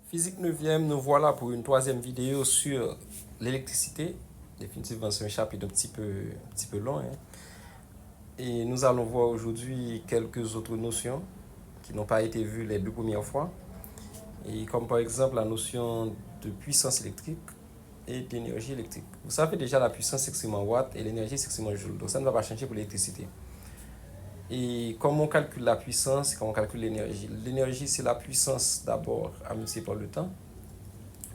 Physique 9e, nous voilà pour une troisième vidéo sur l'électricité. Définitivement, c'est un chapitre un petit peu long, hein. Et nous allons voir aujourd'hui quelques autres notions qui n'ont pas été vues les deux premières fois. Et comme par exemple la notion de puissance électrique et d'énergie électrique. Vous savez déjà la puissance s'exprime en watts et l'énergie s'exprime en joules. Donc ça ne va pas changer pour l'électricité. Et comment on calcule la puissance et comment on calcule l'énergie? L'énergie, c'est la puissance d'abord à multiplier par le temps.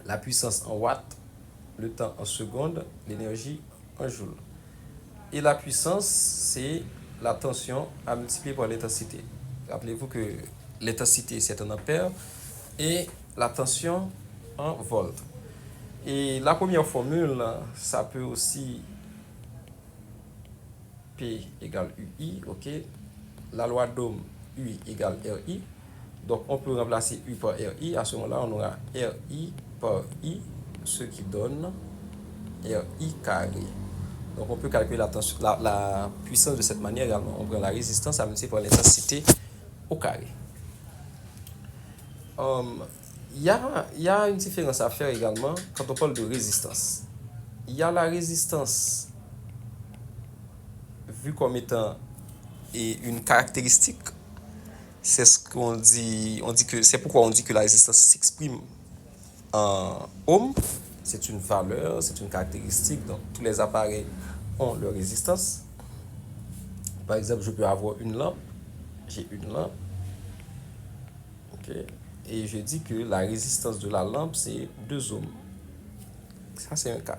La puissance en watts, le temps en secondes, l'énergie en joules. Et la puissance, c'est la tension à multiplier par l'intensité. Rappelez-vous que l'intensité, c'est en ampères et la tension en volts. Et la première formule, ça peut aussi P égale UI, ok? La loi d'Ohm, U égale RI. Donc on peut remplacer U par RI. À ce moment-là, on aura RI par I, ce qui donne RI carré. Donc on peut calculer la puissance de cette manière également. On prend la résistance à multiplier par l'intensité au carré. Il y a une différence à faire également quand on parle de résistance. Il y a la résistance vue comme étant une caractéristique. C'est ce qu'on dit. C'est pourquoi on dit que la résistance s'exprime en ohm. C'est une valeur, c'est une caractéristique. Donc tous les appareils ont leur résistance. Par exemple, je peux avoir une lampe. J'ai une lampe. Ok. Et je dis que la résistance de la lampe, c'est 2 ohms. Ça, c'est un cas.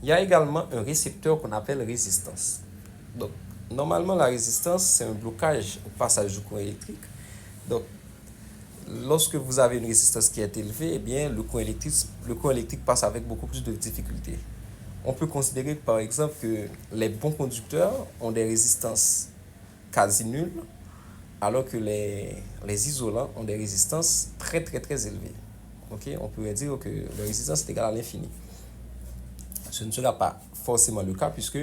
Il y a également un récepteur qu'on appelle résistance. Donc, normalement, la résistance, c'est un blocage au passage du courant électrique. Donc, lorsque vous avez une résistance qui est élevée, eh bien, le courant électrique passe avec beaucoup plus de difficultés. On peut considérer, par exemple, que les bons conducteurs ont des résistances quasi nulles, alors que les isolants ont des résistances très très très élevées. Ok, on pourrait dire que la résistance est égale à l'infini. Ce ne sera pas forcément le cas puisque,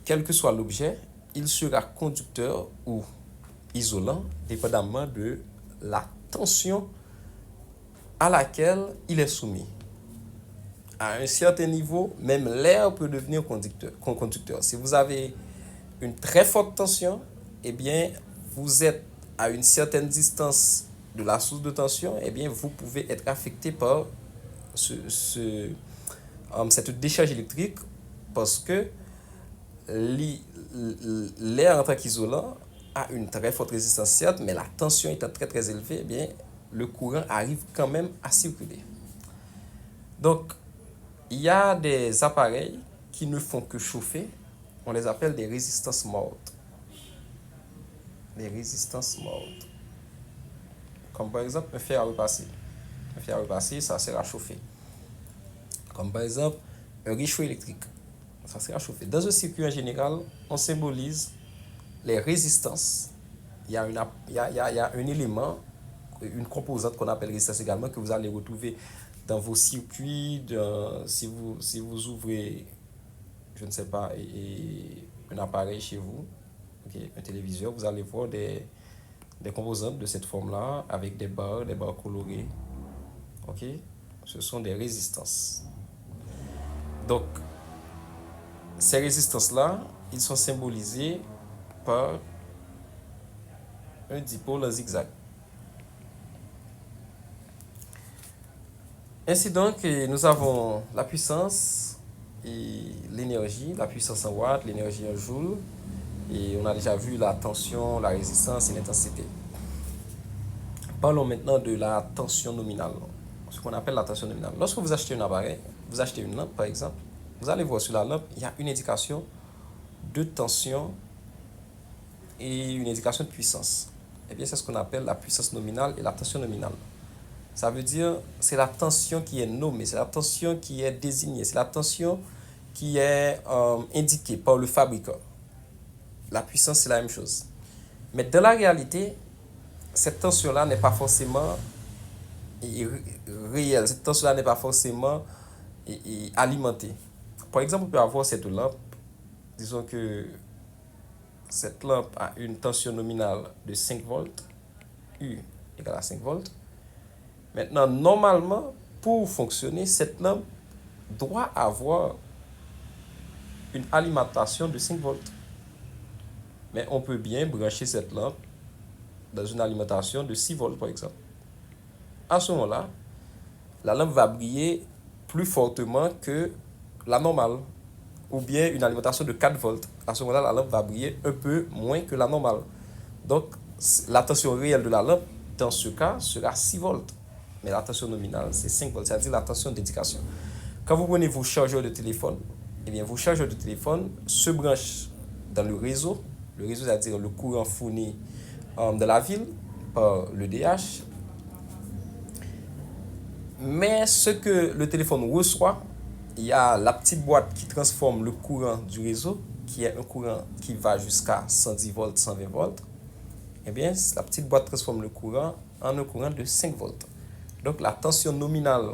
quel que soit l'objet, il sera conducteur ou isolant dépendamment de la tension à laquelle il est soumis. À un certain niveau, même l'air peut devenir conducteur. Si vous avez une très forte tension, eh bien, vous êtes à une certaine distance de la source de tension, eh bien, vous pouvez être affecté par cette décharge électrique parce que l'air en tant qu'isolant a une très forte résistance, certes, mais la tension étant très très élevée, eh bien, le courant arrive quand même à circuler. Donc, il y a des appareils qui ne font que chauffer. On les appelle des résistances mortes. Les résistances mortes. Comme par exemple un fer à repasser. Un fer à repasser, ça sert à chauffer. Comme par exemple un réchaud électrique. Ça sert à chauffer. Dans un circuit en général, on symbolise les résistances. Il y a un élément, une composante qu'on appelle résistance également, que vous allez retrouver dans vos circuits. Si vous ouvrez, je ne sais pas, un appareil chez vous, okay, un téléviseur, vous allez voir des composantes de cette forme-là avec des barres colorées. Ok, ce sont des résistances. Donc, ces résistances-là, ils sont symbolisés par un dipôle en zigzag. Ainsi donc, nous avons la puissance et l'énergie, la puissance en watts, l'énergie en joules, et on a déjà vu la tension, la résistance et l'intensité. Parlons maintenant de la tension nominale, ce qu'on appelle la tension nominale. Lorsque vous achetez un appareil, vous achetez une lampe par exemple, vous allez voir sur la lampe, il y a une indication de tension et une indication de puissance. Eh bien, c'est ce qu'on appelle la puissance nominale et la tension nominale. Ça veut dire, c'est la tension qui est nommée, c'est la tension qui est désignée, c'est la tension qui est indiquée par le fabricant. La puissance, c'est la même chose. Mais dans la réalité, cette tension-là n'est pas forcément réelle, cette tension-là n'est pas forcément alimentée. Par exemple, on peut avoir cette lampe, disons que cette lampe a une tension nominale de 5 volts, U égale à 5 volts, Maintenant, normalement, pour fonctionner, cette lampe doit avoir une alimentation de 5 volts. Mais on peut bien brancher cette lampe dans une alimentation de 6 volts, par exemple. À ce moment-là, la lampe va briller plus fortement que la normale. Ou bien une alimentation de 4 volts. À ce moment-là, la lampe va briller un peu moins que la normale. Donc, la tension réelle de la lampe, dans ce cas, sera 6 volts. Mais la tension nominale, c'est 5 volts, c'est-à-dire la tension d'indication. Quand vous prenez vos chargeurs de téléphone, eh bien, vos chargeurs de téléphone se branchent dans le réseau. Le réseau, c'est-à-dire le courant fourni de la ville par le DH. Mais ce que le téléphone reçoit, il y a la petite boîte qui transforme le courant du réseau, qui est un courant qui va jusqu'à 110 volts, 120 volts. Eh bien, la petite boîte transforme le courant en un courant de 5 volts. Donc, la tension nominale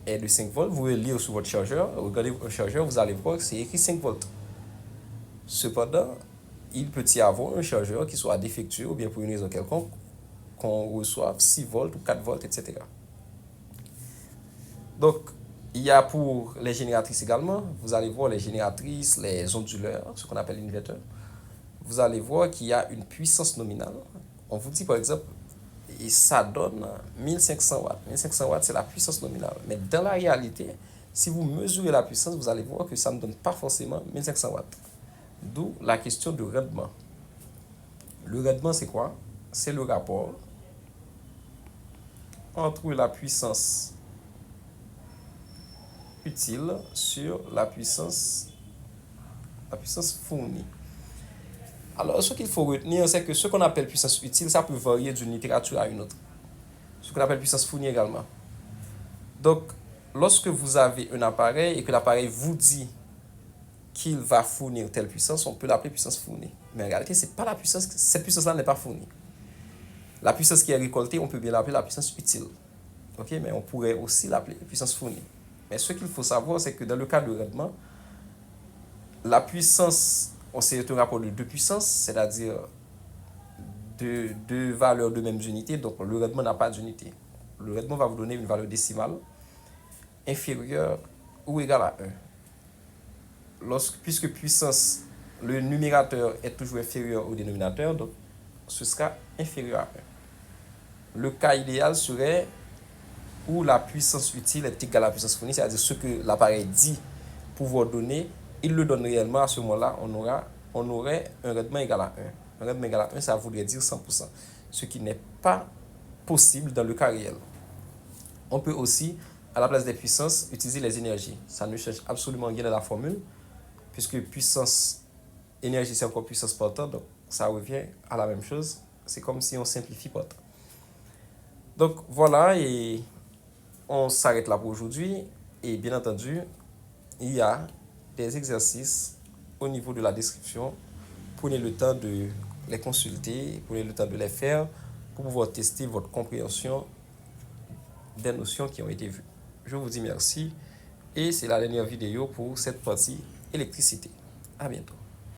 est de 5 volts. Vous pouvez lire sur votre chargeur. Regardez votre chargeur, vous allez voir que c'est écrit 5 volts. Cependant, il peut y avoir un chargeur qui soit défectueux ou bien pour une raison quelconque, qu'on reçoive 6 volts ou 4 volts, etc. Donc, il y a pour les génératrices également, vous allez voir les génératrices, les onduleurs, ce qu'on appelle l'inverteur. Vous allez voir qu'il y a une puissance nominale. On vous dit par exemple, et ça donne 1500 watts. 1500 watts, c'est la puissance nominale. Mais dans la réalité, si vous mesurez la puissance, vous allez voir que ça ne donne pas forcément 1500 watts. D'où la question de rendement. Le rendement, c'est quoi? C'est le rapport entre la puissance utile sur la puissance fournie. Alors, ce qu'il faut retenir, c'est que ce qu'on appelle puissance utile, ça peut varier d'une littérature à une autre. Ce qu'on appelle puissance fournie également. Donc, lorsque vous avez un appareil et que l'appareil vous dit qu'il va fournir telle puissance, on peut l'appeler puissance fournie. Mais en réalité, c'est pas la puissance, cette puissance-là n'est pas fournie. La puissance qui est récoltée, on peut bien l'appeler la puissance utile. Okay? Mais on pourrait aussi l'appeler puissance fournie. Mais ce qu'il faut savoir, c'est que dans le cas de rendement, la puissance, c'est un rapport de deux puissances, c'est-à-dire deux valeurs de mêmes unités. Donc le rendement n'a pas d'unité. Le rendement va vous donner une valeur décimale inférieure ou égale à 1. Puisque puissance, le numérateur est toujours inférieur au dénominateur, donc ce sera inférieur à 1. Le cas idéal serait où la puissance utile est égale à la puissance fournie, c'est-à-dire ce que l'appareil dit pouvoir donner, il le donne réellement. À ce moment-là, on aurait un rendement égal à 1. Un rendement égal à 1, ça voudrait dire 100%, ce qui n'est pas possible dans le cas réel. On peut aussi, à la place des puissances, utiliser les énergies. Ça ne change absolument rien dans la formule, puisque puissance, énergie, c'est encore puissance par temps, donc ça revient à la même chose. C'est comme si on simplifie par temps. Donc voilà, et on s'arrête là pour aujourd'hui. Et bien entendu, il y a des exercices au niveau de la description. Prenez le temps de les consulter, prenez le temps de les faire pour pouvoir tester votre compréhension des notions qui ont été vues. Je vous dis merci et c'est la dernière vidéo pour cette partie électricité. À bientôt.